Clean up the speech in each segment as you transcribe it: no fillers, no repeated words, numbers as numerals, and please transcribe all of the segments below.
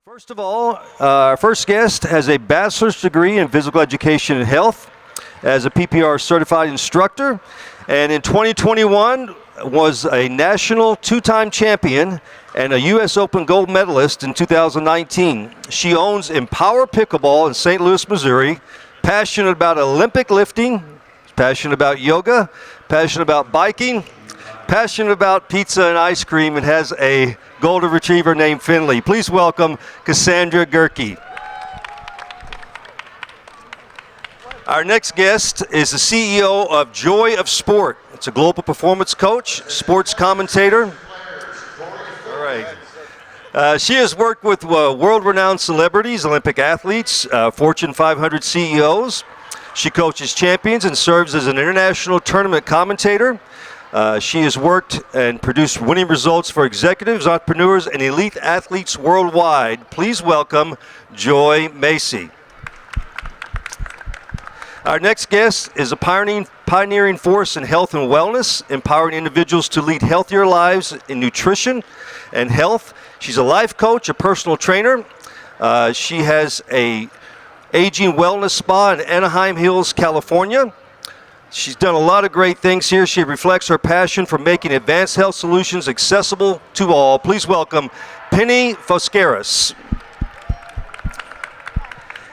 First of all, our first guest has a bachelor's degree in physical education and health as a PPR certified instructor, and in 2021 was a national two-time champion and a U.S. Open gold medalist in 2019. She owns Empower Pickleball in St. Louis, Missouri, passionate about Olympic lifting, passionate about yoga, passionate about biking, passionate about pizza and ice cream, and has a golden retriever named Finley. Please welcome KaSandra Gehrke. Our next guest is the CEO of Joy of Sport. It's a global performance coach, sports commentator. All right. She has worked with world-renowned celebrities, Olympic athletes, Fortune 500 CEOs. She coaches champions and serves as an international tournament commentator. She has worked and produced winning results for executives, entrepreneurs, and elite athletes worldwide. Please welcome Joy Macci. Our next guest is a pioneering force in health and wellness, empowering individuals to lead healthier lives in nutrition and health. She's a life coach, a personal trainer. She has a aging wellness spa in Anaheim Hills, California. She's done a lot of great things here. She reflects her passion for making advanced health solutions accessible to all. Please welcome Penny Foskaris.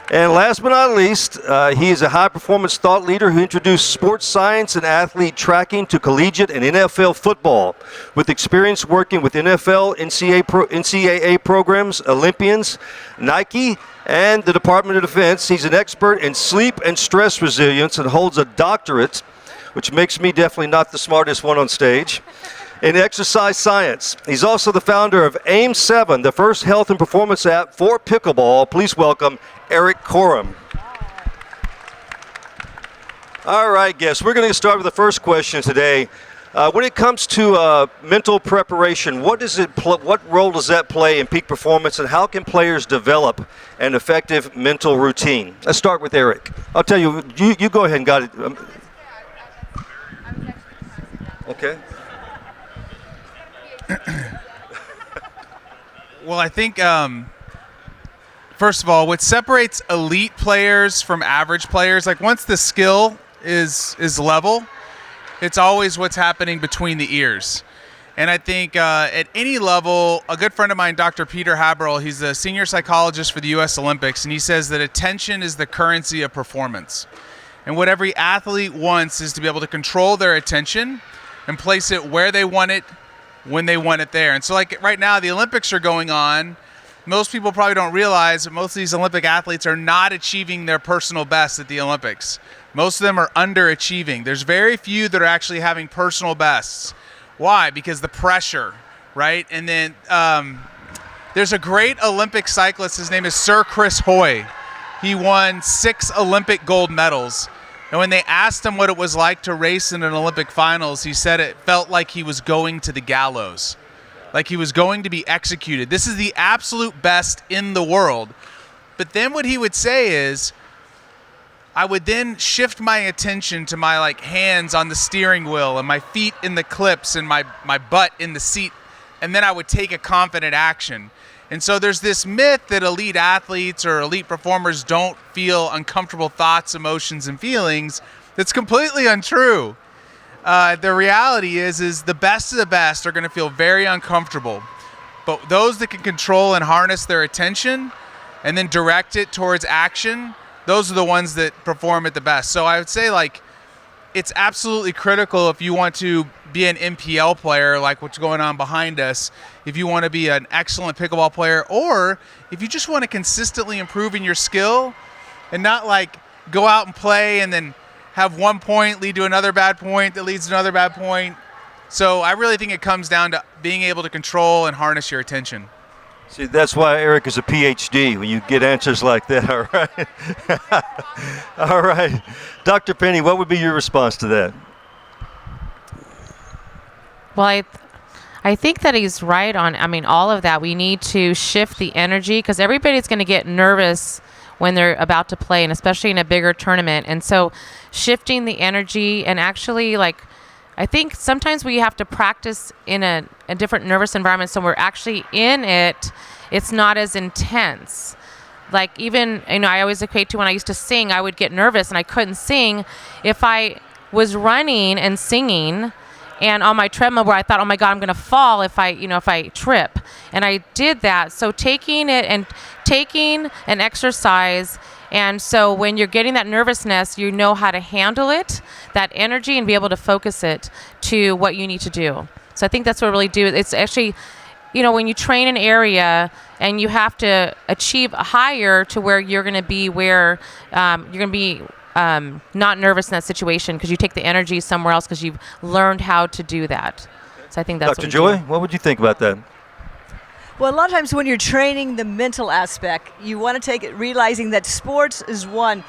And last but not least, he is a high-performance thought leader who introduced sports science and athlete tracking to collegiate and NFL football. With experience working with NFL, NCAA programs, Olympians, Nike, and the Department of Defense, he's an expert in sleep and stress resilience and holds a doctorate, which makes me definitely not the smartest one on stage, in exercise science. He's also the founder of AIM7, the first health and performance app for pickleball. Please welcome Erik Korem. All right, guests, we're going to start with the first question today. When it comes to mental preparation, what role does that play in peak performance, and how can players develop an effective mental routine? Let's start with Erik. I'll tell you, you go ahead and got it. Okay. Well, I think, first of all, what separates elite players from average players, like once the skill is level, it's always what's happening between the ears. And I think at any level, a good friend of mine, Dr. Peter Haberl, he's a senior psychologist for the U.S. Olympics, and he says that attention is the currency of performance. And what every athlete wants is to be able to control their attention and place it where they want it, when they want it there. And so like right now, the Olympics are going on. Most people probably don't realize that most of these Olympic athletes are not achieving their personal best at the Olympics. Most of them are underachieving. There's very few that are actually having personal bests. Why? Because the pressure, right? And then there's a great Olympic cyclist. His name is Sir Chris Hoy. He won 6 Olympic gold medals. And when they asked him what it was like to race in an Olympic finals, he said it felt like he was going to the gallows, like he was going to be executed. This is the absolute best in the world. But then what he would say is, I would then shift my attention to my hands on the steering wheel and my feet in the clips and my butt in the seat, and then I would take a confident action. And so there's this myth that elite athletes or elite performers don't feel uncomfortable thoughts, emotions, and feelings. That's completely untrue. The reality is the best of the best are going to feel very uncomfortable. But those that can control and harness their attention and then direct it towards action, those are the ones that perform at the best. So I would say it's absolutely critical if you want to be an MPL player, like what's going on behind us, if you want to be an excellent pickleball player, or if you just want to consistently improve in your skill and not go out and play and then have one point lead to another bad point that leads to another bad point. So I really think it comes down to being able to control and harness your attention. See, that's why Erik is a PhD, when you get answers like that, all right? All right. Dr. Penny, what would be your response to that? Well, I think that he's right on, all of that. We need to shift the energy because everybody's going to get nervous when they're about to play, and especially in a bigger tournament. And so shifting the energy and actually I think sometimes we have to practice in a different nervous environment, so we're actually in it. It's not as intense. Like even, I always equate to when I used to sing, I would get nervous and I couldn't sing. If I was running and singing and on my treadmill where I thought, oh my God, I'm going to fall if I trip. And I did that. So taking an exercise, and so when you're getting that nervousness, you know how to handle it, that energy, and be able to focus it to what you need to do. So I think that's what really do. It's actually, when you train an area and you have to achieve higher to where you're going to be not nervous in that situation, because you take the energy somewhere else because you've learned how to do that. So I think that's Dr. Joy, what would you think about that? Well, a lot of times when you're training the mental aspect, you want to take it realizing that sports is one.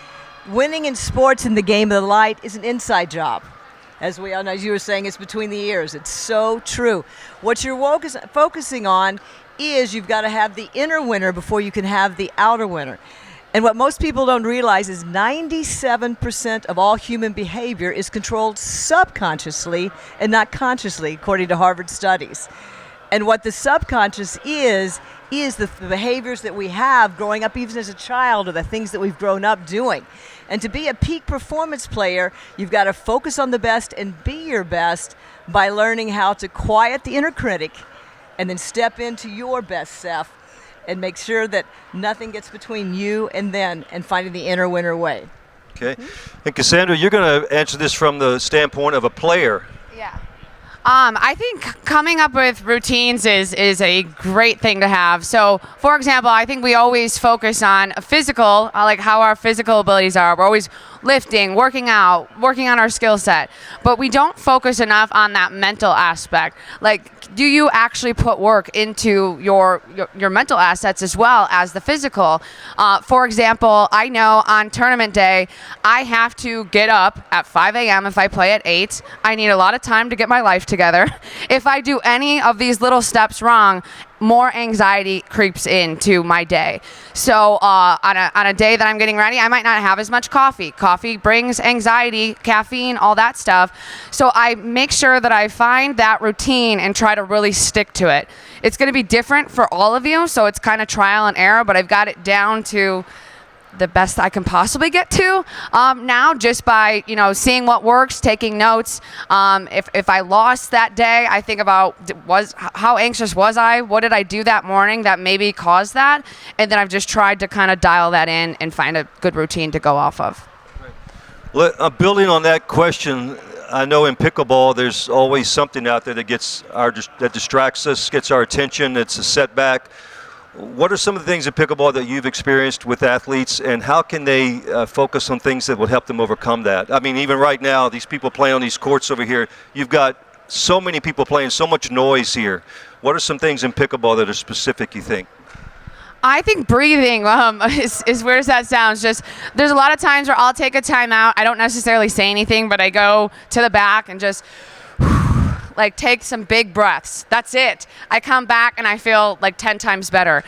Winning in sports in the game of the light is an inside job. As we all know, as you were saying, it's between the ears. It's so true. What you're focusing on is you've got to have the inner winner before you can have the outer winner. And what most people don't realize is 97% of all human behavior is controlled subconsciously and not consciously, according to Harvard studies. And what the subconscious is the behaviors that we have growing up even as a child, or the things that we've grown up doing. And to be a peak performance player, you've got to focus on the best and be your best by learning how to quiet the inner critic and then step into your best self and make sure that nothing gets between you and them, and finding the inner winner way. Okay. And KaSandra, you're going to answer this from the standpoint of a player. Yeah. I think coming up with routines is a great thing to have. So, for example, I think we always focus on physical, like how our physical abilities are. We're always lifting, working out, working on our skill set. But we don't focus enough on that mental aspect. Like, do you actually put work into your mental assets as well as the physical? For example, I know on tournament day, I have to get up at 5 a.m. if I play at 8. I need a lot of time to get my life together. If I do any of these little steps wrong, more anxiety creeps into my day. So on a day that I'm getting ready, I might not have as much coffee. Coffee brings anxiety, caffeine, all that stuff. So I make sure that I find that routine and try to really stick to it. It's going to be different for all of you, so it's kind of trial and error, but I've got it down to the best I can possibly get to now, just by seeing what works, taking notes. If I lost that day, I think about how anxious was I? What did I do that morning that maybe caused that? And then I've just tried to kind of dial that in and find a good routine to go off of. Building on that question, I know in pickleball there's always something out there that distracts us, gets our attention. It's a setback. What are some of the things in pickleball that you've experienced with athletes, and how can they focus on things that would help them overcome that? I mean, even right now, these people playing on these courts over here, you've got so many people playing, so much noise here. What are some things in pickleball that are specific, you think? I think breathing is weird as that sounds. Just there's a lot of times where I'll take a timeout. I don't necessarily say anything, but I go to the back and just like take some big breaths. That's it. I come back and I feel like 10 times better.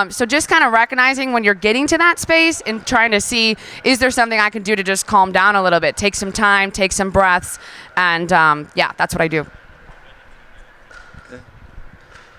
So just kind of recognizing when you're getting to that space and trying to see, is there something I can do to just calm down a little bit? Take some time, take some breaths, and yeah, that's what I do.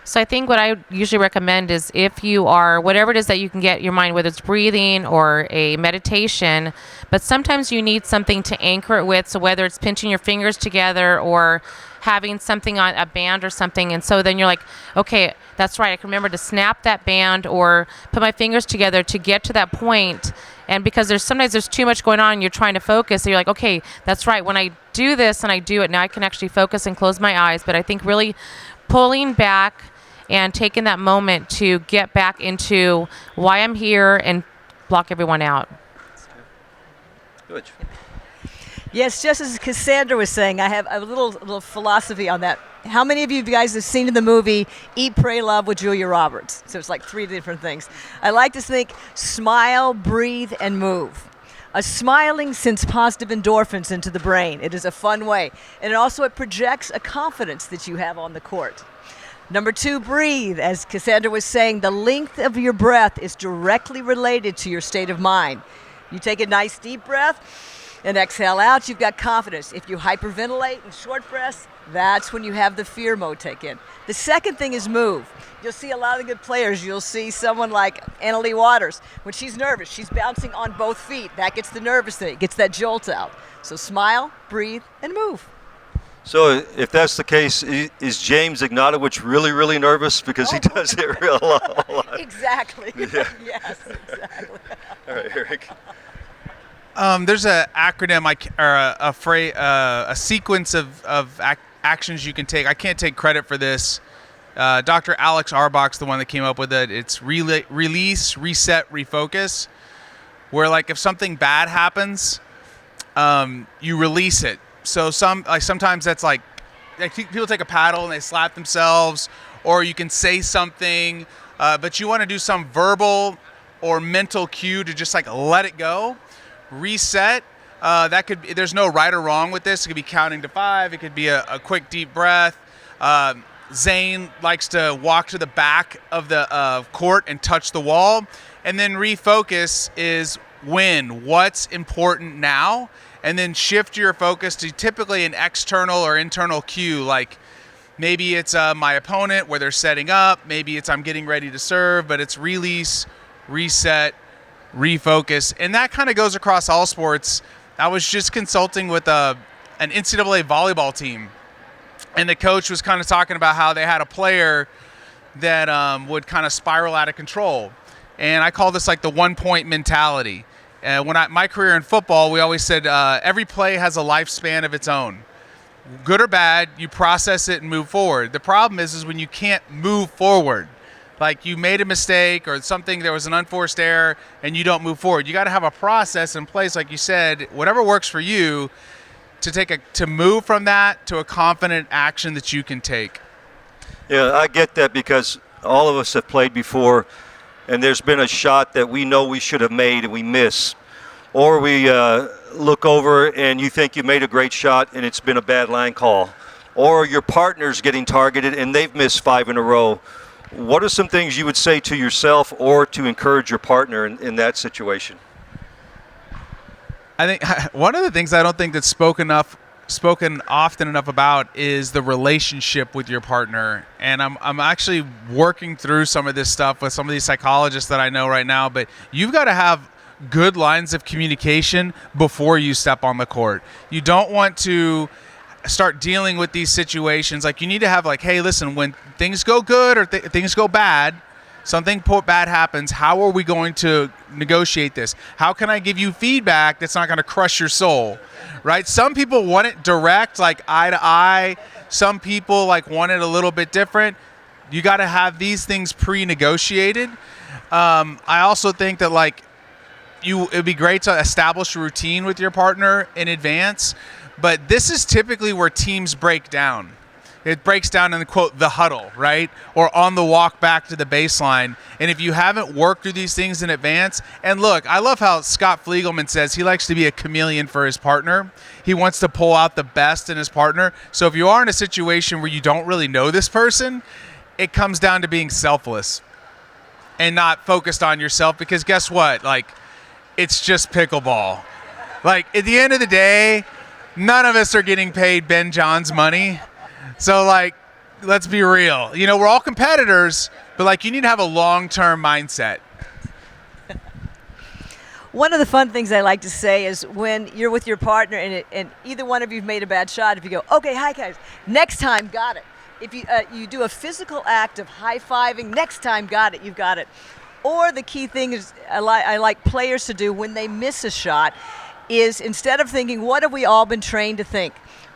So I think what I usually recommend is, if you are, whatever it is that you can get your mind, whether it's breathing or a meditation, but sometimes you need something to anchor it with. So whether it's pinching your fingers together or having something on a band or something. And so then you're like, okay, that's right. I can remember to snap that band or put my fingers together to get to that point. And because sometimes there's too much going on and you're trying to focus, so you're like, okay, that's right. When I do this and I do it, now I can actually focus and close my eyes. But I think really pulling back and taking that moment to get back into why I'm here and block everyone out. Good. Yes, just as KaSandra was saying, I have a little philosophy on that. How many of you guys have seen in the movie Eat, Pray, Love with Julia Roberts? So it's like 3 different things. I like to think smile, breathe, and move. Smiling sends positive endorphins into the brain. It is a fun way. And it projects a confidence that you have on the court. Number 2, breathe. As KaSandra was saying, the length of your breath is directly related to your state of mind. You take a nice deep breath, And exhale out, you've got confidence. If you hyperventilate and short breaths, that's when you have the fear mode take in. The second thing is move. You'll see a lot of good players. You'll see someone like Annalie Waters. When she's nervous, she's bouncing on both feet. That gets the nervous thing, gets that jolt out. So smile, breathe, and move. So if that's the case, is James Ignatowicz really, really nervous? Because he does it real lot. Exactly. Yeah. Yes, exactly. All right, Erik. There's an acronym a sequence of actions you can take. I can't take credit for this. Dr. Alex Arbach's the one that came up with it. It's release, reset, refocus. Where like if something bad happens, you release it. So sometimes that's like people take a paddle and they slap themselves, or you can say something, but you want to do some verbal or mental cue to just like let it go. Reset. That could be, there's no right or wrong with this. It could be counting to 5. It could be a quick deep breath. Zane likes to walk to the back of the court and touch the wall. And then refocus is what's important now, and then shift your focus to typically an external or internal cue. Like maybe it's my opponent where they're setting up. Maybe it's I'm getting ready to serve, but it's release, reset, refocus. And that kind of goes across all sports. I was just consulting with an NCAA volleyball team, and the coach was kind of talking about how they had a player that would kind of spiral out of control. And I call this like the 1-point mentality. My career in football, we always said every play has a lifespan of its own. Good or bad, you process it and move forward. The problem is when you can't move forward. Like you made a mistake or something, there was an unforced error, and you don't move forward. You got to have a process in place, like you said, whatever works for you, to move from that to a confident action that you can take. Yeah, I get that because all of us have played before, and there's been a shot that we know we should have made and we miss. Or we look over and you think you made a great shot and it's been a bad line call. Or your partner's getting targeted and they've missed 5 in a row. What are some things you would say to yourself or to encourage your partner in that situation? I think one of the things I don't think that's spoken often enough about is the relationship with your partner. And I'm actually working through some of this stuff with some of these psychologists that I know right now. But you've got to have good lines of communication before you step on the court. You don't want to start dealing with these situations. Like you need to have like, hey, listen, when things go good or things go bad, something bad happens, how are we going to negotiate this? How can I give you feedback that's not going to crush your soul, right? Some people want it direct, like eye to eye. Some people like want it a little bit different. You got to have these things pre-negotiated. I also think that like it'd be great to establish a routine with your partner in advance, but this is typically where teams break down. It breaks down in the quote, the huddle, right? Or on the walk back to the baseline. And if you haven't worked through these things in advance, and look, I love how Scott Fliegelman says he likes to be a chameleon for his partner. He wants to pull out the best in his partner. So if you are in a situation where you don't really know this person, it comes down to being selfless and not focused on yourself, because guess what? Like, it's just pickleball. Like, at the end of the day, none of us are getting paid Ben John's money. So, like, let's be real. You know, we're all competitors, but, like, you need to have a long-term mindset. One of the fun things I like to say is when you're with your partner and either one of you have made a bad shot, if you go, okay, hi, guys, next time, got it. If you do a physical act of high-fiving, next time, got it, you've got it. Or the key thing is I like players to do when they miss a shot is instead of thinking, what have we all been trained to think?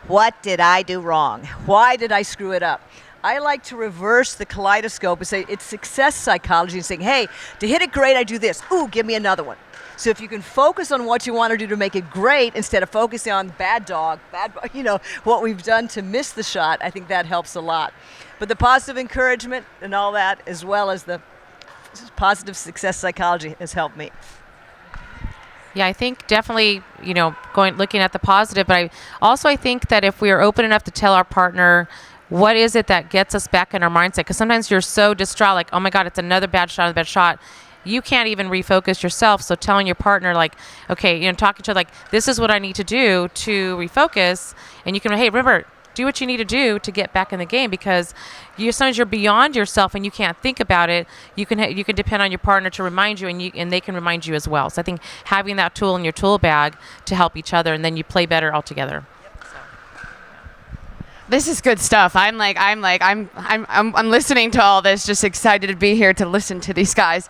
What did I do wrong? Why did I screw it up? I like to reverse the kaleidoscope and say it's success psychology and saying, hey, to hit it great, I do this. Ooh, give me another one. So if you can focus on what you want to do to make it great instead of focusing on what we've done to miss the shot, I think that helps a lot. But the positive encouragement and all that, as well as the positive success psychology, has helped me. Yeah, I think definitely, looking at the positive, but I think that if we are open enough to tell our partner what is it that gets us back in our mindset, because sometimes you're so distraught, like, oh my God, it's another bad shot, you can't even refocus yourself. So telling your partner, like, okay, talking to her, like, this is what I need to do to refocus. And you can, hey, remember, do what you need to do to get back in the game, because sometimes you're beyond yourself and you can't think about it. You can depend on your partner to remind you, and they can remind you as well. So I think having that tool in your tool bag to help each other, and then you play better all together. This is good stuff. I'm listening to all this, just excited to be here to listen to these guys.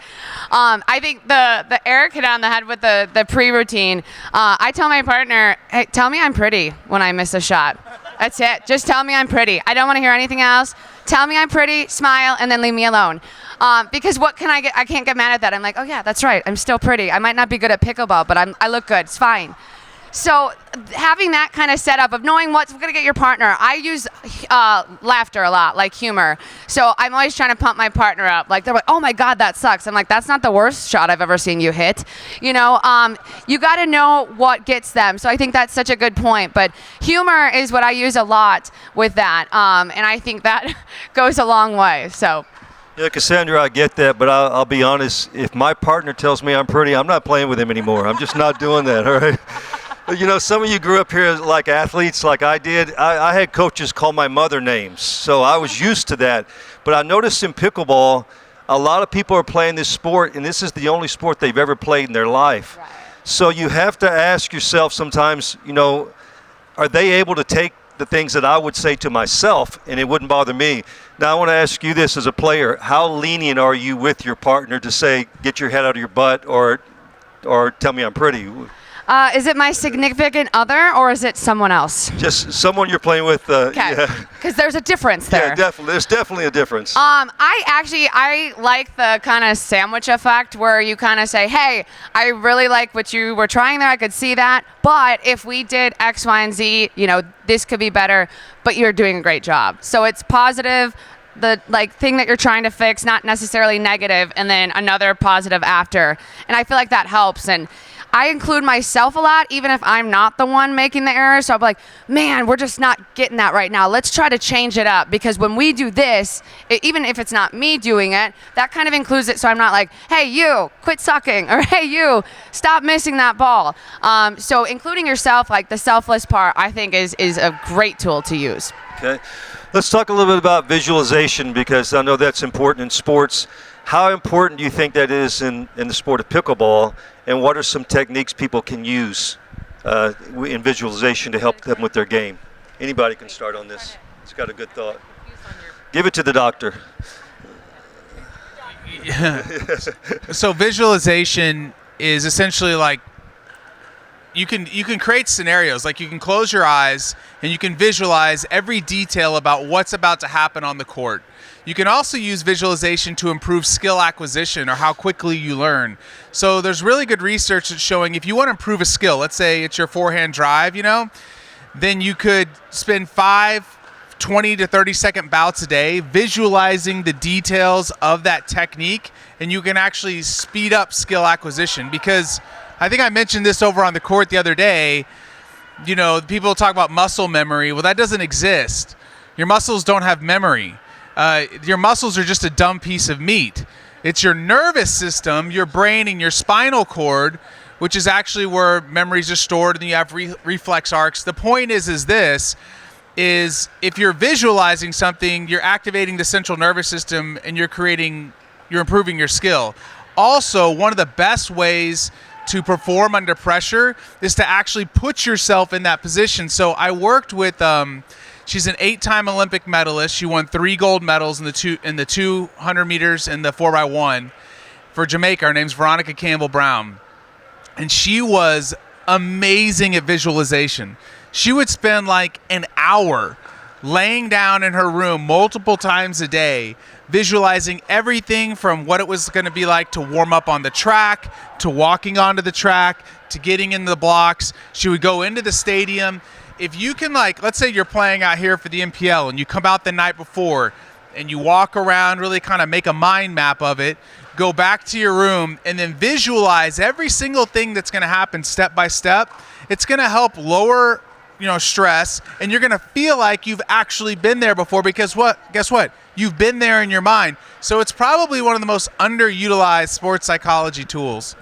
I think the Erik hit on the head with the pre-routine. I tell my partner, hey, tell me I'm pretty when I miss a shot. That's it. Just tell me I'm pretty. I don't want to hear anything else. Tell me I'm pretty, smile, and then leave me alone. Because what can I get? I can't get mad at that. I'm like, oh yeah, that's right. I'm still pretty. I might not be good at pickleball, but I look good. It's fine. So having that kind of setup of knowing what's going to get your partner. I use laughter a lot, like humor. So I'm always trying to pump my partner up. Like, they're like, oh my God, that sucks. I'm like, that's not the worst shot I've ever seen you hit. You got to know what gets them. So I think that's such a good point. But humor is what I use a lot with that. And I think that goes a long way. So. Yeah, KaSandra, I get that, but I'll be honest. If my partner tells me I'm pretty, I'm not playing with him anymore. I'm just not doing that, all right? Some of you grew up here like athletes like I did. I had coaches call my mother names, so I was used to that. But I noticed in pickleball, a lot of people are playing this sport, and this is the only sport they've ever played in their life. Right. So you have to ask yourself sometimes, are they able to take the things that I would say to myself, and it wouldn't bother me. Now, I want to ask you this as a player. How lenient are you with your partner to say, get your head out of your butt, or tell me I'm pretty? Is it my significant other, or is it someone else? Just someone you're playing with. Okay. Because there's a difference there. Yeah, definitely. There's definitely a difference. I like the kind of sandwich effect where you kind of say, hey, I really like what you were trying there. I could see that. But if we did X, Y, and Z, this could be better. But you're doing a great job. So it's positive. The thing that you're trying to fix, not necessarily negative, and then another positive after. And I feel like that helps. And I include myself a lot, even if I'm not the one making the error. So I'm like, man, we're just not getting that right now. Let's try to change it up, because when we do this, even if it's not me doing it, that kind of includes it. So I'm not like, hey, you, quit sucking, or hey, you, stop missing that ball. So including yourself, like the selfless part, I think is a great tool to use. Okay. Let's talk a little bit about visualization, because I know that's important in sports. How important do you think that is in the sport of pickleball, and what are some techniques people can use in visualization to help them with their game? Anybody can start on this. It's got a good thought. Give it to the doctor. So visualization is essentially like you can create scenarios. Like, you can close your eyes and you can visualize every detail about what's about to happen on the court. You can also use visualization to improve skill acquisition, or how quickly you learn. So there's really good research that's showing if you want to improve a skill, let's say it's your forehand drive, then you could spend 20 to 30 second bouts a day visualizing the details of that technique, and you can actually speed up skill acquisition. Because I think I mentioned this over on the court the other day, people talk about muscle memory. Well, that doesn't exist. Your muscles don't have memory. Your muscles are just a dumb piece of meat. It's your nervous system, your brain, and your spinal cord, which is actually where memories are stored, and then you have reflex arcs. The point is if you're visualizing something, you're activating the central nervous system, and you're improving your skill. Also, one of the best ways to perform under pressure is to actually put yourself in that position. So I worked with she's an 8-time Olympic medalist. She won 3 gold medals in the 200 meters and the 4x1 for Jamaica. Her name's Veronica Campbell Brown. And she was amazing at visualization. She would spend like an hour laying down in her room multiple times a day, visualizing everything from what it was going to be like to warm up on the track, to walking onto the track, to getting in the blocks. She would go into the stadium. If you can, let's say you're playing out here for the MPL and you come out the night before and you walk around, really kind of make a mind map of it, go back to your room, and then visualize every single thing that's going to happen step by step. It's going to help lower stress, and you're going to feel like you've actually been there before because guess what? You've been there in your mind. So it's probably one of the most underutilized sports psychology tools.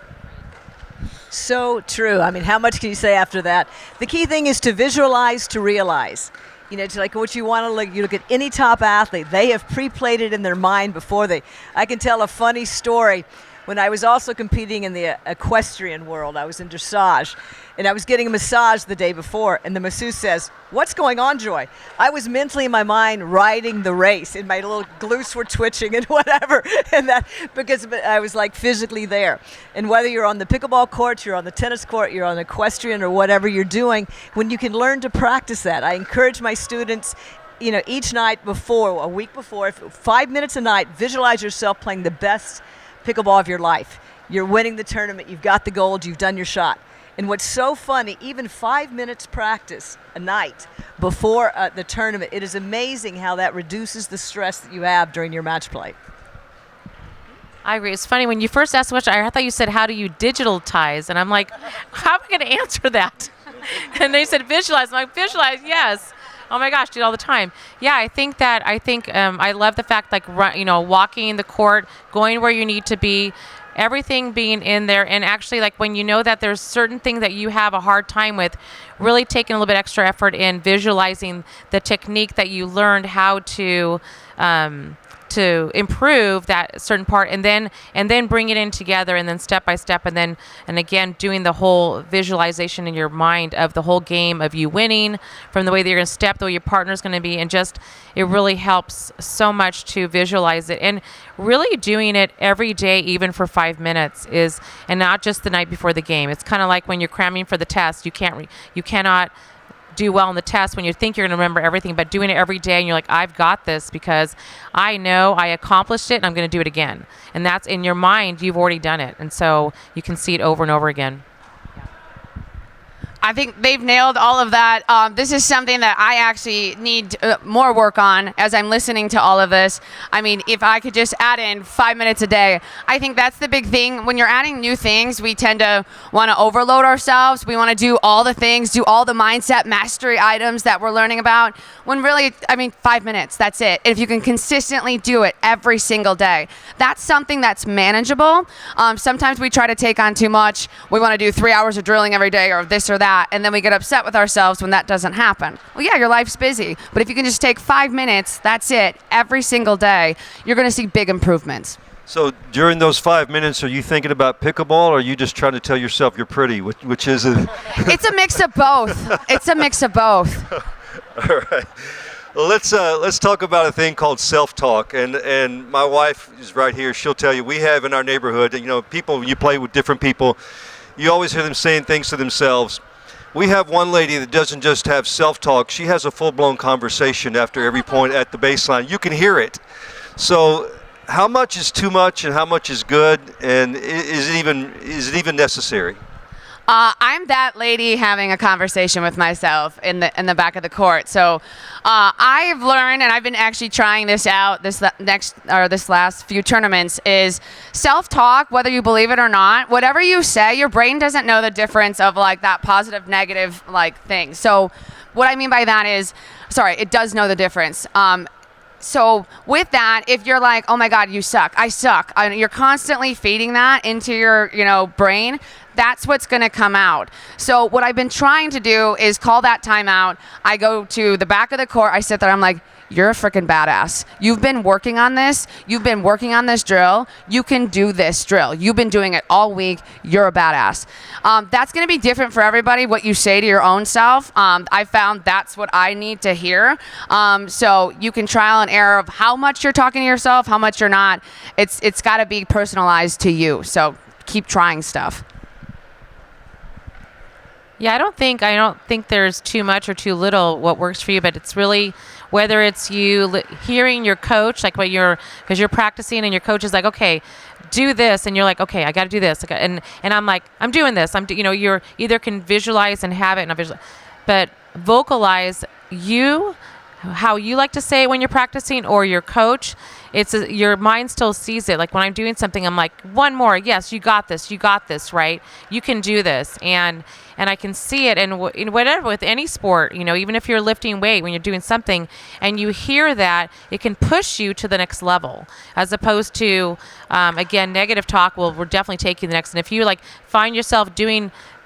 So true. I mean, how much can you say after that? The key thing is to visualize, to realize. It's like what you want to look. You look at any top athlete; they have pre-played it in their mind before they. I can tell a funny story. When I was also competing in the equestrian world, I was in dressage, and I was getting a massage the day before, and the masseuse says, "What's going on, Joy?" I was mentally in my mind riding the race, and my little glutes were twitching and whatever, and that because I was like physically there. And whether you're on the pickleball court, you're on the tennis court, you're on equestrian or whatever you're doing, when you can learn to practice that, I encourage my students. Each night before, a week before, 5 minutes a night, visualize yourself playing the best pickleball of your life. You're winning the tournament, you've got the gold, you've done your shot. And what's so funny, even 5 minutes practice a night before the tournament, it is amazing how that reduces the stress that you have during your match play. I agree. It's funny, when you first asked the question, I thought you said, how do you digitalize? And I'm like, how am I going to answer that? And they said, visualize. I'm like, visualize, yes. Oh my gosh, do it all the time. Yeah, I think I love the fact walking the court, going where you need to be, everything being in there, and actually like when you know that there's certain things that you have a hard time with, really taking a little bit extra effort in visualizing the technique that you learned how to improve that certain part, and then bring it in together, and then step by step, and again doing the whole visualization in your mind of the whole game of you winning, from the way that you're going to step, the way your partner's going to be, and just it really helps so much to visualize it, and really doing it every day, even for 5 minutes, and not just the night before the game. It's kind of like when you're cramming for the test, you cannot do well in the test when you think you're going to remember everything, but doing it every day and you're like, I've got this because I know I accomplished it and I'm going to do it again. And that's in your mind, you've already done it. And so you can see it over and over again. I think they've nailed all of that. This is something that I actually need more work on as I'm listening to all of this. I mean, if I could just add in 5 minutes a day, I think that's the big thing. When you're adding new things, we tend to want to overload ourselves. We want to do all the things, do all the mindset mastery items that we're learning about, when really, 5 minutes, that's it. If you can consistently do it every single day, that's something that's manageable. Sometimes we try to take on too much. We want to do 3 hours of drilling every day or this or that. And then we get upset with ourselves when that doesn't happen. Well, yeah, your life's busy, but if you can just take 5 minutes, that's it, every single day, you're going to see big improvements. So during those 5 minutes, are you thinking about pickleball, or are you just trying to tell yourself you're pretty, which is a... It's a mix of both. It's a mix of both. All right. Well, let's talk about a thing called self-talk, and my wife is right here. She'll tell you, we have in our neighborhood, people, you play with different people, you always hear them saying things to themselves. We have one lady that doesn't just have self-talk. She has a full-blown conversation after every point at the baseline. You can hear it. So how much is too much and how much is good, and is it even necessary? I'm that lady having a conversation with myself in the back of the court. So I've learned, and I've been actually trying this out this last few tournaments, is self-talk, whether you believe it or not. Whatever you say, your brain doesn't know the difference of like that positive, negative like thing. So what I mean by that is, it does know the difference. So with that, if you're like, oh my God, you suck, I suck, you're constantly feeding that into your brain, that's what's going to come out. So what I've been trying to do is call that timeout. I go to the back of the court, I sit there, I'm like, you're a freaking badass. You've been working on this. You've been working on this drill. You can do this drill. You've been doing it all week. You're a badass. That's going to be different for everybody, what you say to your own self. I found that's what I need to hear. So you can trial and error of how much you're talking to yourself, how much you're not. It's got to be personalized to you. So keep trying stuff. Yeah, I don't think there's too much or too little what works for you, but it's really whether it's you hearing your coach, like because you're practicing and your coach is like, okay, do this, and you're like, okay, I got to do this, and I'm like, I'm doing this. You're either can visualize and have it, but vocalize you how you like to say it when you're practicing or your coach, your mind still sees it. Like when I'm doing something, I'm like, one more, yes, you got this, right? You can do this, and I can see it. And in whatever, with any sport, even if you're lifting weight, when you're doing something, and you hear that, it can push you to the next level, as opposed to, again, negative talk. Well, we're definitely taking the next. And if you find yourself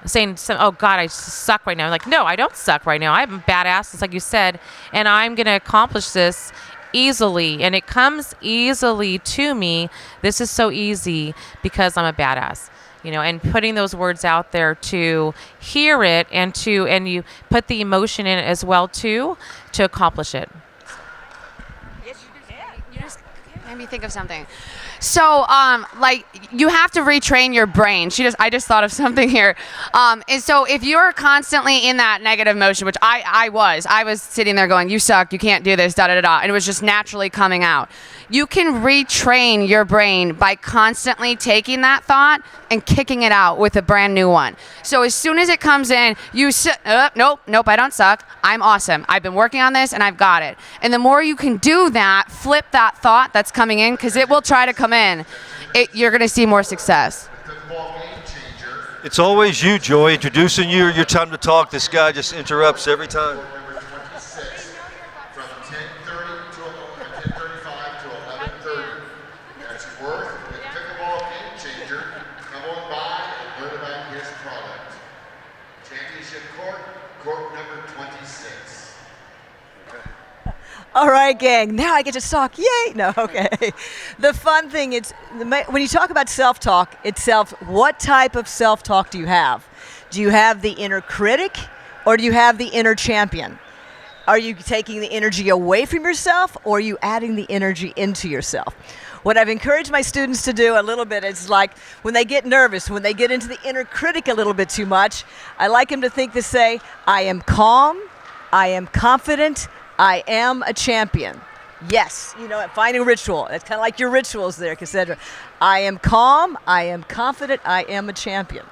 saying, oh God, I suck right now. I'm like, no, I don't suck right now. I'm badass, just like you said, and I'm going to accomplish this easily, and it comes easily to me. This is so easy because I'm a badass, and putting those words out there to hear it, and you put the emotion in it as well too, to accomplish it. You just made me think of something. So, you have to retrain your brain. I just thought of something here. And so if you're constantly in that negative motion, which I was sitting there going, you suck, you can't do this, da-da-da-da, and it was just naturally coming out. You can retrain your brain by constantly taking that thought and kicking it out with a brand new one. So as soon as it comes in, nope, I don't suck. I'm awesome. I've been working on this and I've got it. And the more you can do that, flip that thought that's coming in, because it will try to come in, you're going to see more success. It's always you, Joy, introducing you. Your time to talk. This guy just interrupts every time. All right, gang, now I get to talk. Yay! No, okay. The fun thing is, when you talk about self-talk itself, what type of self-talk do you have? Do you have the inner critic, or do you have the inner champion? Are you taking the energy away from yourself, or are you adding the energy into yourself? What I've encouraged my students to do a little bit is, like, when they get nervous, when they get into the inner critic a little bit too much, I like them to say, I am calm, I am confident, I am a champion. Yes, finding a ritual. It's kind of like your rituals there, KaSandra. I am calm, I am confident, I am a champion.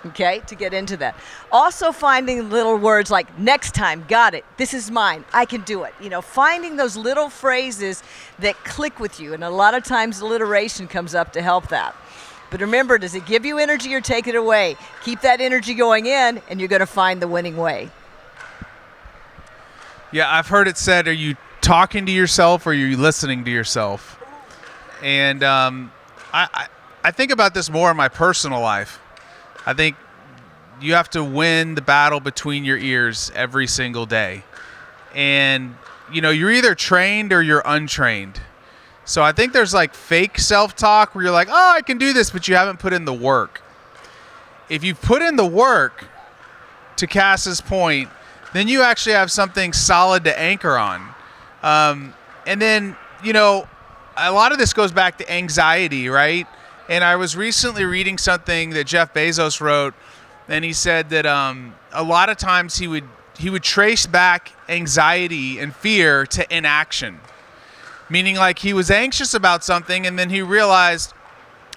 Okay, to get into that. Also finding little words like next time, got it, this is mine, I can do it. Finding those little phrases that click with you. And a lot of times alliteration comes up to help that. But remember, does it give you energy or take it away? Keep that energy going in, and you're going to find the winning way. Yeah, I've heard it said, are you talking to yourself or are you listening to yourself? And I think about this more in my personal life. I think you have to win the battle between your ears every single day. And, you're either trained or you're untrained. So I think there's fake self-talk where you're like, oh, I can do this, but you haven't put in the work. If you put in the work, to Cass's point, then you actually have something solid to anchor on. And then, a lot of this goes back to anxiety, right? And I was recently reading something that Jeff Bezos wrote, and he said that a lot of times he would trace back anxiety and fear to inaction. Meaning he was anxious about something, and then he realized,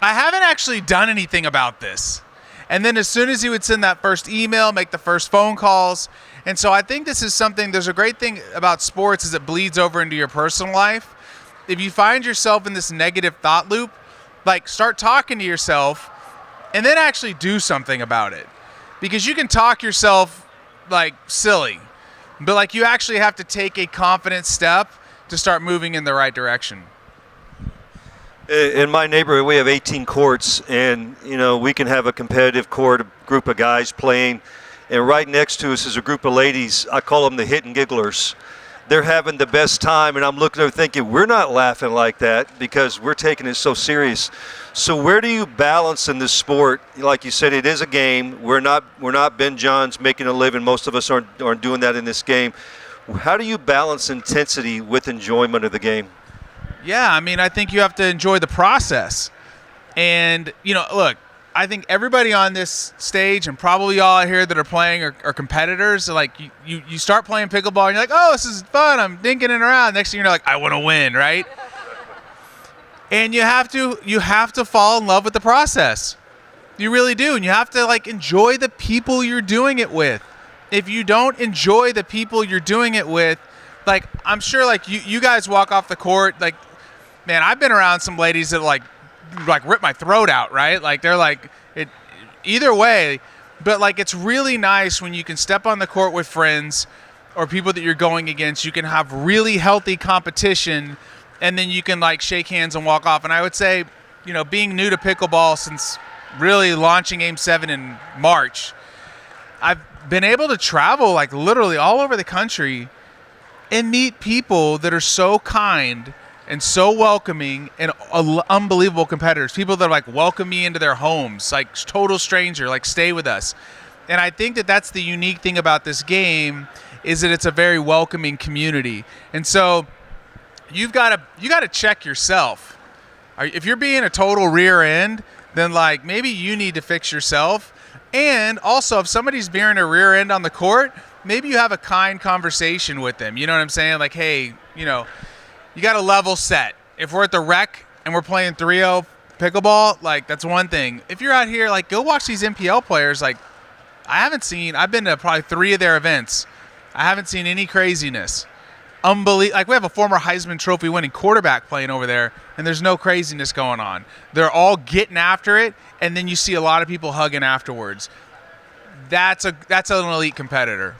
I haven't actually done anything about this. And then as soon as he would send that first email, make the first phone calls. And so I think this is something, there's a great thing about sports is it bleeds over into your personal life. If you find yourself in this negative thought loop, start talking to yourself and then actually do something about it. Because you can talk yourself silly, but you actually have to take a confident step to start moving in the right direction. In my neighborhood, we have 18 courts, and we can have a competitive court, a group of guys playing, and right next to us is a group of ladies. I call them the hit and gigglers. They're having the best time, and I'm looking at them thinking, we're not laughing like that because we're taking it so serious. So where do you balance in this sport? Like you said, it is a game. We're not Ben Johns making a living. Most of us aren't doing that in this game. How do you balance intensity with enjoyment of the game? Yeah, I think you have to enjoy the process. And, look, I think everybody on this stage and probably all out here that are playing are competitors. So you start playing pickleball and you're like, oh, this is fun. I'm dinking it around. Next thing you're like, I want to win, right? And you have to fall in love with the process. You really do. And you have to enjoy the people you're doing it with. If you don't enjoy the people you're doing it with, like I'm sure like you guys walk off the court, like, man, I've been around some ladies that like rip my throat out, right? Like they're like it either way, but like it's really nice when you can step on the court with friends or people that you're going against. You can have really healthy competition, and then you can like shake hands and walk off. And I would say, you know, being new to pickleball since really launching Game 7 in March, I've been able to travel like literally all over the country and meet people that are so kind and so welcoming and unbelievable competitors. People that like welcome me into their homes, like total stranger, like stay with us. And I think that that's the unique thing about this game, is that it's a very welcoming community. And so you got to check yourself. If you're being a total rear end, then like maybe you need to fix yourself. And also, if somebody's being a rear end on the court, maybe you have a kind conversation with them. You know what I'm saying? Like, hey, you know, you got to level set. If we're at the rec and we're playing 3-0 pickleball, like that's one thing. If you're out here, like go watch these MPL players. Like I've been to probably 3 of their events. I haven't seen any craziness. Like we have a former Heisman Trophy winning quarterback playing over there, and there's no craziness going on. They're all getting after it, and then you see a lot of people hugging afterwards. That's an elite competitor.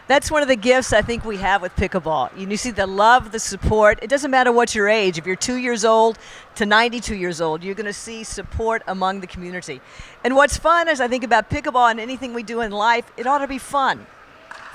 That's one of the gifts I think we have with pickleball. You see the love, the support. It doesn't matter what your age. If you're 2 years old to 92 years old, you're going to see support among the community. And what's fun is I think about pickleball and anything we do in life, it ought to be fun.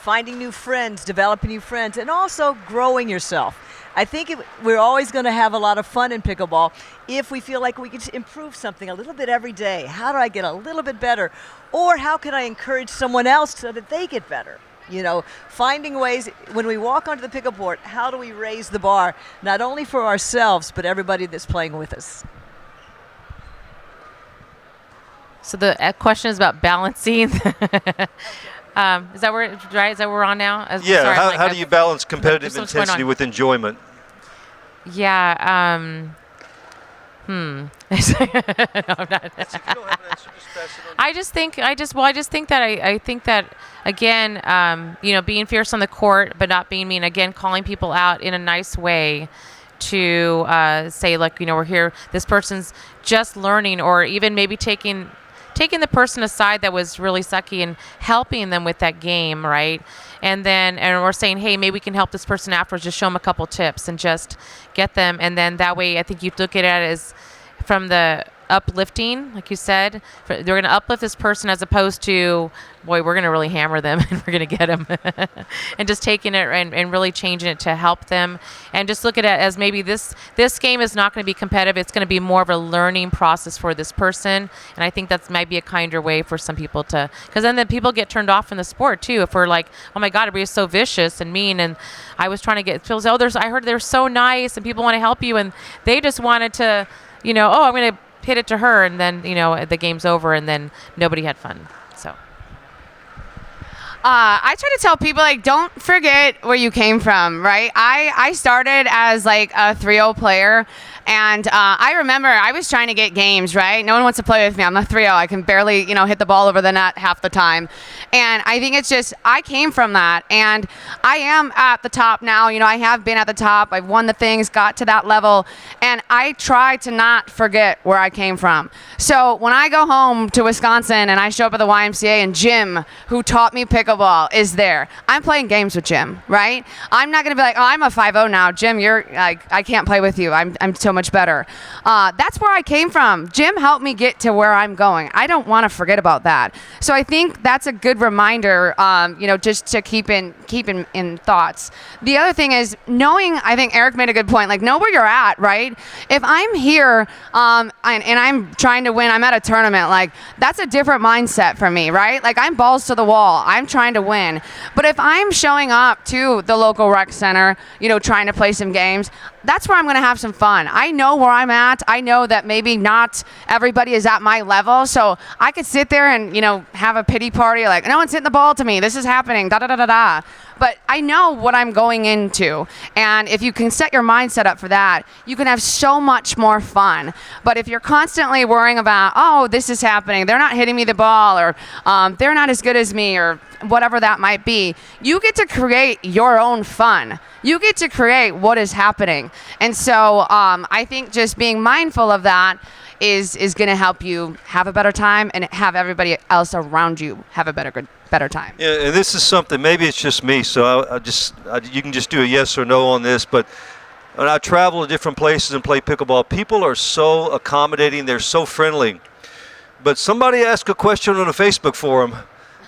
Finding new friends, developing new friends, and also growing yourself. I think we're always going to have a lot of fun in pickleball if we feel like we can improve something a little bit every day. How do I get a little bit better? Or how can I encourage someone else so that they get better? You know, finding ways, when we walk onto the pickleball court, how do we raise the bar, not only for ourselves, but everybody that's playing with us? So the question is about balancing. Is that where we're on now? Yeah. Sorry, How do you balance competitive so much going intensity on. with enjoyment? Yeah. No, I'm not. I just think that again, you know, being fierce on the court, but not being mean. Again, calling people out in a nice way to say, look, you know, we're here. This person's just learning, or even maybe taking the person aside that was really sucky and helping them with that game, right? And we're saying, hey, maybe we can help this person afterwards. Just show them a couple tips and just get them. And then that way, I think you look at it as from the uplifting, like you said. They're going to uplift this person as opposed to, boy, we're going to really hammer them and we're going to get them. And just taking it and really changing it to help them. And just look at it as maybe this game is not going to be competitive. It's going to be more of a learning process for this person. And I think that might be a kinder way for some people to, because then the people get turned off from the sport too. If we're like, oh my God, everybody's so vicious and mean. And I was trying to get people say, I heard they're so nice and people want to help you. And they just wanted to, you know, I'm going to hit it to her, and then, you know, the game's over, and then nobody had fun. So I try to tell people, like, don't forget where you came from, right? I started as like a 3-0 player, and I remember I was trying to get games, right? No one wants to play with me. I'm a 3-0. I can barely, you know, hit the ball over the net half the time. And I think it's just, I came from that, and I am at the top now. You know, I have been at the top. I've won the things, got to that level, and I try to not forget where I came from. So when I go home to Wisconsin and I show up at the YMCA and Jim, who taught me pickleball, is there, I'm playing games with Jim, right? I'm not going to be like, oh, I'm a 5-0 now. Jim, you're like, I can't play with you. I'm so much better. That's where I came from. Jim helped me get to where I'm going. I don't want to forget about that. So I think that's a good reminder, you know, just to keep in thoughts. The other thing is knowing, I think Erik made a good point, like know where you're at, right? If I'm here and I'm trying to win, I'm at a tournament, like that's a different mindset for me, right? Like I'm balls to the wall. I'm trying to win. But if I'm showing up to the local rec center, you know, trying to play some games, that's where I'm going to have some fun. I know where I'm at. I know that maybe not everybody is at my level. So I could sit there and, you know, have a pity party like, no one's hitting the ball to me. This is happening, da-da-da-da-da. but I know what I'm going into. And if you can set your mindset up for that, you can have so much more fun. But if you're constantly worrying about, oh, this is happening, they're not hitting me the ball, or they're not as good as me, or whatever that might be, you get to create your own fun. You get to create what is happening. And so I think just being mindful of that is going to help you have a better time and have everybody else around you have a better time. Yeah, and this is something, maybe it's just me, so you can just do a yes or no on this, but when I travel to different places and play pickleball, people are so accommodating, they're so friendly. But somebody asked a question on a Facebook forum,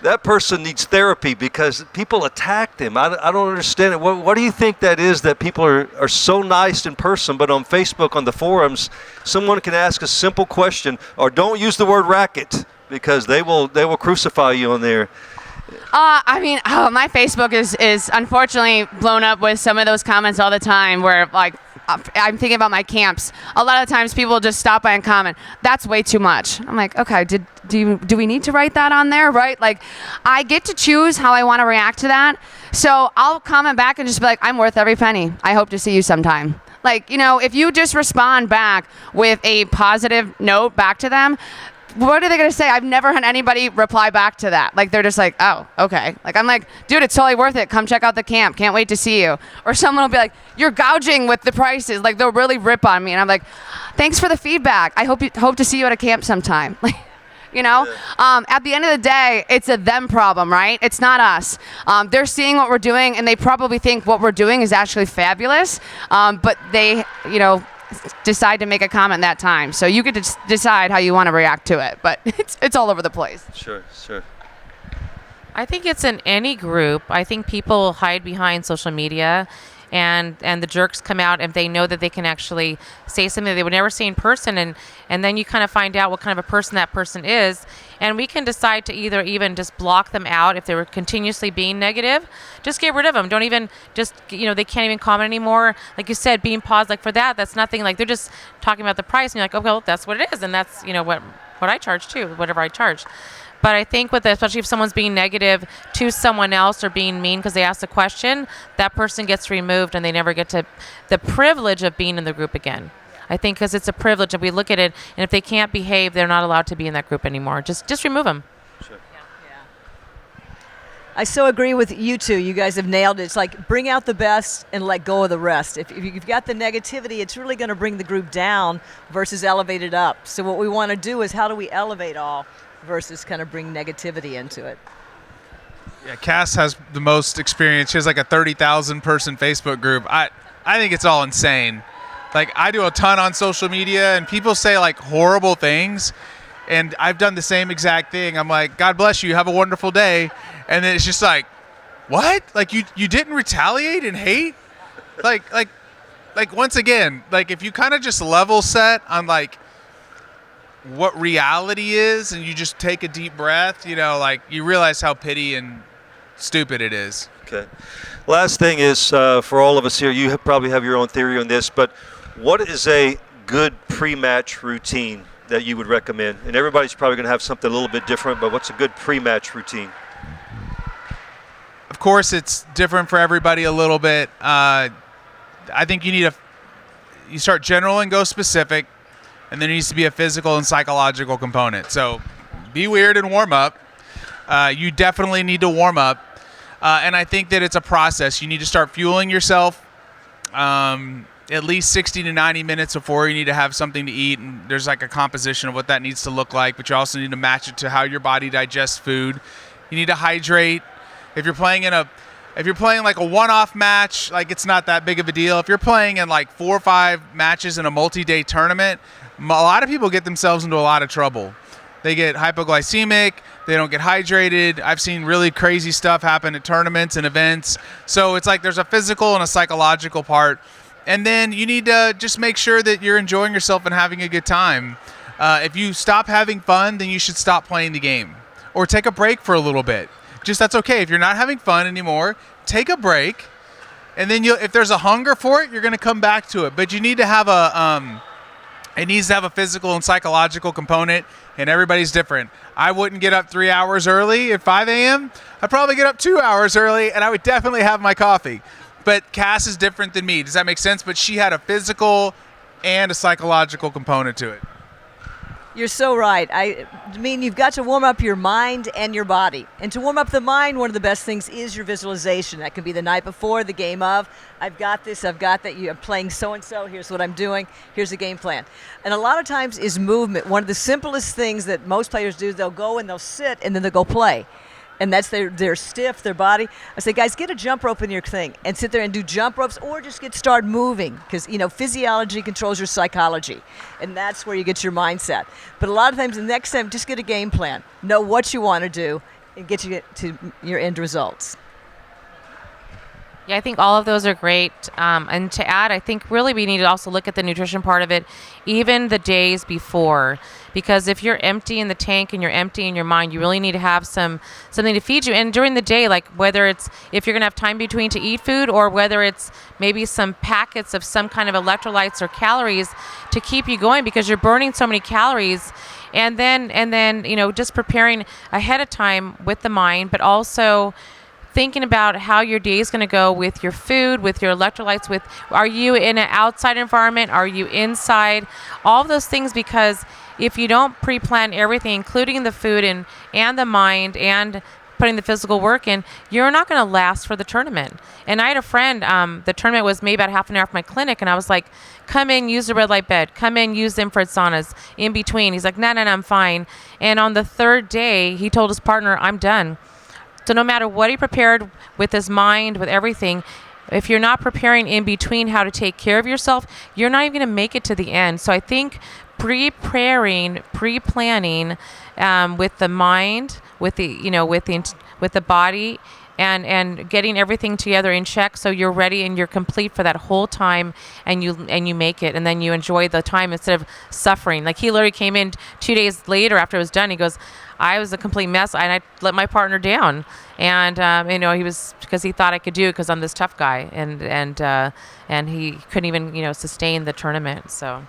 that person needs therapy because people attack them. I don't understand it. What do you think that is, that people are so nice in person, but on Facebook, on the forums, someone can ask a simple question, or don't use the word racket, because they will crucify you on there. My Facebook is unfortunately blown up with some of those comments all the time where, like, I'm thinking about my camps. A lot of times people just stop by and comment, that's way too much. I'm like, okay, do we need to write that on there, right? Like, I get to choose how I want to react to that. So I'll comment back and just be like, I'm worth every penny. I hope to see you sometime. Like, if you just respond back with a positive note back to them, what are they going to say? I've never had anybody reply back to that. Like, they're just like, oh, okay. Like, I'm like, dude, it's totally worth it. Come check out the camp. Can't wait to see you. Or someone will be like, you're gouging with the prices. Like, they'll really rip on me. And I'm like, thanks for the feedback. I hope to see you at a camp sometime. At the end of the day, it's a them problem, right? It's not us. They're seeing what we're doing, and they probably think what we're doing is actually fabulous. But they, decide to make a comment that time. So you get to decide how you want to react to it. But it's all over the place. Sure. I think it's in any group. I think people hide behind social media, and the jerks come out if they know that they can actually say something they would never say in person, and then you kind of find out what kind of a person that person is, and we can decide to either even just block them out if they were continuously being negative. Just get rid of them. Don't even they can't even comment anymore. Like you said, being paused, like for that's nothing. Like they're just talking about the price, and you're like, oh well, that's what it is, and that's what I charge too, whatever I charge. But I think especially if someone's being negative to someone else or being mean because they asked a question, that person gets removed and they never get to the privilege of being in the group again. I think because it's a privilege, and we look at it, and if they can't behave, they're not allowed to be in that group anymore. Just remove them. Sure. Yeah. I so agree with you two. You guys have nailed it. It's like bring out the best and let go of the rest. If you've got the negativity, it's really going to bring the group down versus elevate it up. So what we want to do is how do we elevate all versus kind of bring negativity into it. Yeah, Cass has the most experience. She has like a 30,000 person Facebook group. I think it's all insane. Like, I do a ton on social media, and people say like horrible things, and I've done the same exact thing. I'm like, God bless you, have a wonderful day. And then it's just like, what? Like, you didn't retaliate and hate? Like once again, like if you kind of just level set on like what reality is, and you just take a deep breath, like you realize how petty and stupid it is. Okay. Last thing is, for all of us here, you probably have your own theory on this, but what is a good pre-match routine that you would recommend? And everybody's probably going to have something a little bit different, but what's a good pre-match routine? Of course, it's different for everybody a little bit. I think you start general and go specific, and there needs to be a physical and psychological component. So be weird and warm up. You definitely need to warm up. And I think that it's a process. You need to start fueling yourself at least 60 to 90 minutes before you need to have something to eat. And there's like a composition of what that needs to look like, but you also need to match it to how your body digests food. You need to hydrate. If you're playing like a one-off match, like it's not that big of a deal. If you're playing in like 4 or 5 matches in a multi-day tournament, a lot of people get themselves into a lot of trouble. They get hypoglycemic. They don't get hydrated. I've seen really crazy stuff happen at tournaments and events. So it's like there's a physical and a psychological part. And then you need to just make sure that you're enjoying yourself and having a good time. If you stop having fun, then you should stop playing the game or take a break for a little bit. That's okay. If you're not having fun anymore, take a break. And then if there's a hunger for it, you're going to come back to it. But you need to have a It needs to have a physical and psychological component, and everybody's different. I wouldn't get up 3 hours early at 5 a.m. I'd probably get up 2 hours early, and I would definitely have my coffee. But Cass is different than me. Does that make sense? But she had a physical and a psychological component to it. You're so right. I mean, you've got to warm up your mind and your body. And to warm up the mind, one of the best things is your visualization. That can be the night before, the game of. I've got this, I've got that. I'm playing so-and-so. Here's what I'm doing. Here's the game plan. And a lot of times is movement. One of the simplest things that most players do is they'll go and they'll sit and then they'll go play. And that's they're stiff, their body. I say, guys, get a jump rope in your thing and sit there and do jump ropes, or just start moving, because physiology controls your psychology, and that's where you get your mindset. But a lot of times, the next time, just get a game plan, know what you want to do, and get you to your end results. Yeah, I think all of those are great. And to add, I think really we need to also look at the nutrition part of it, even the days before. Because if you're empty in the tank and you're empty in your mind, you really need to have something to feed you. And during the day, like whether it's if you're going to have time between to eat food, or whether it's maybe some packets of some kind of electrolytes or calories to keep you going, because you're burning so many calories. And then just preparing ahead of time with the mind, but also thinking about how your day is going to go with your food, with your electrolytes, are you in an outside environment? Are you inside? All of those things, because if you don't pre-plan everything, including the food and the mind and putting the physical work in, you're not going to last for the tournament. And I had a friend, the tournament was maybe about half an hour from my clinic, and I was like, come in, use the red light bed. Come in, use the infrared saunas in between. He's like, no, I'm fine. And on the third day, he told his partner, I'm done. So no matter what he prepared with his mind, with everything, if you're not preparing in between how to take care of yourself, you're not even going to make it to the end. So I think pre-planning with the mind, with the body, and getting everything together in check, so you're ready and you're complete for that whole time, and you make it, and then you enjoy the time instead of suffering. Like, he literally came in 2 days later after it was done. He goes, I was a complete mess, and I let my partner down, and he was, because he thought I could do it because I'm this tough guy, and he couldn't even sustain the tournament. So.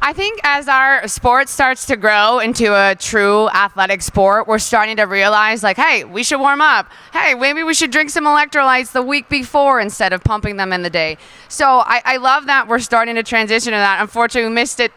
I think as our sport starts to grow into a true athletic sport, we're starting to realize, like, hey, we should warm up. Hey, maybe we should drink some electrolytes the week before instead of pumping them in the day. So I love that we're starting to transition to that. Unfortunately, we missed it,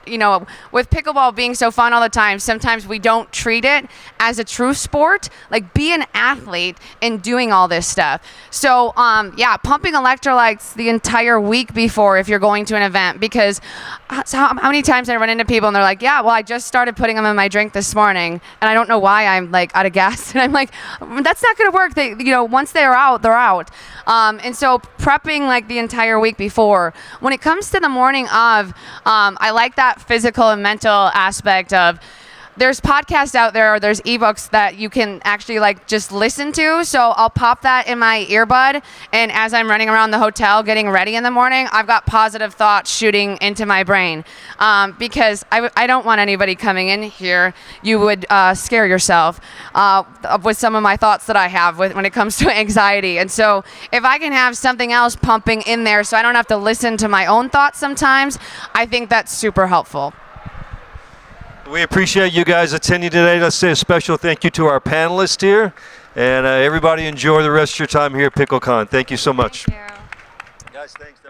with pickleball being so fun all the time. Sometimes we don't treat it as a true sport. Like, be an athlete in doing all this stuff. So, pumping electrolytes the entire week before if you're going to an event, because how many times I run into people and they're like, yeah, well, I just started putting them in my drink this morning, and I don't know why I'm like out of gas. And I'm like, that's not going to work. They, once they're out, they're out. And so prepping like the entire week before. When it comes to the morning of, I like that physical and mental aspect of, there's podcasts out there, or there's ebooks that you can actually like just listen to. So I'll pop that in my earbud, and as I'm running around the hotel getting ready in the morning, I've got positive thoughts shooting into my brain, because I don't want anybody coming in here. You would scare yourself with some of my thoughts that I have when it comes to anxiety. And so if I can have something else pumping in there so I don't have to listen to my own thoughts sometimes, I think that's super helpful. We appreciate you guys attending today. Let's say a special thank you to our panelists here. And everybody enjoy the rest of your time here at PickleCon. Thank you so much. Thank you. Guys, thanks.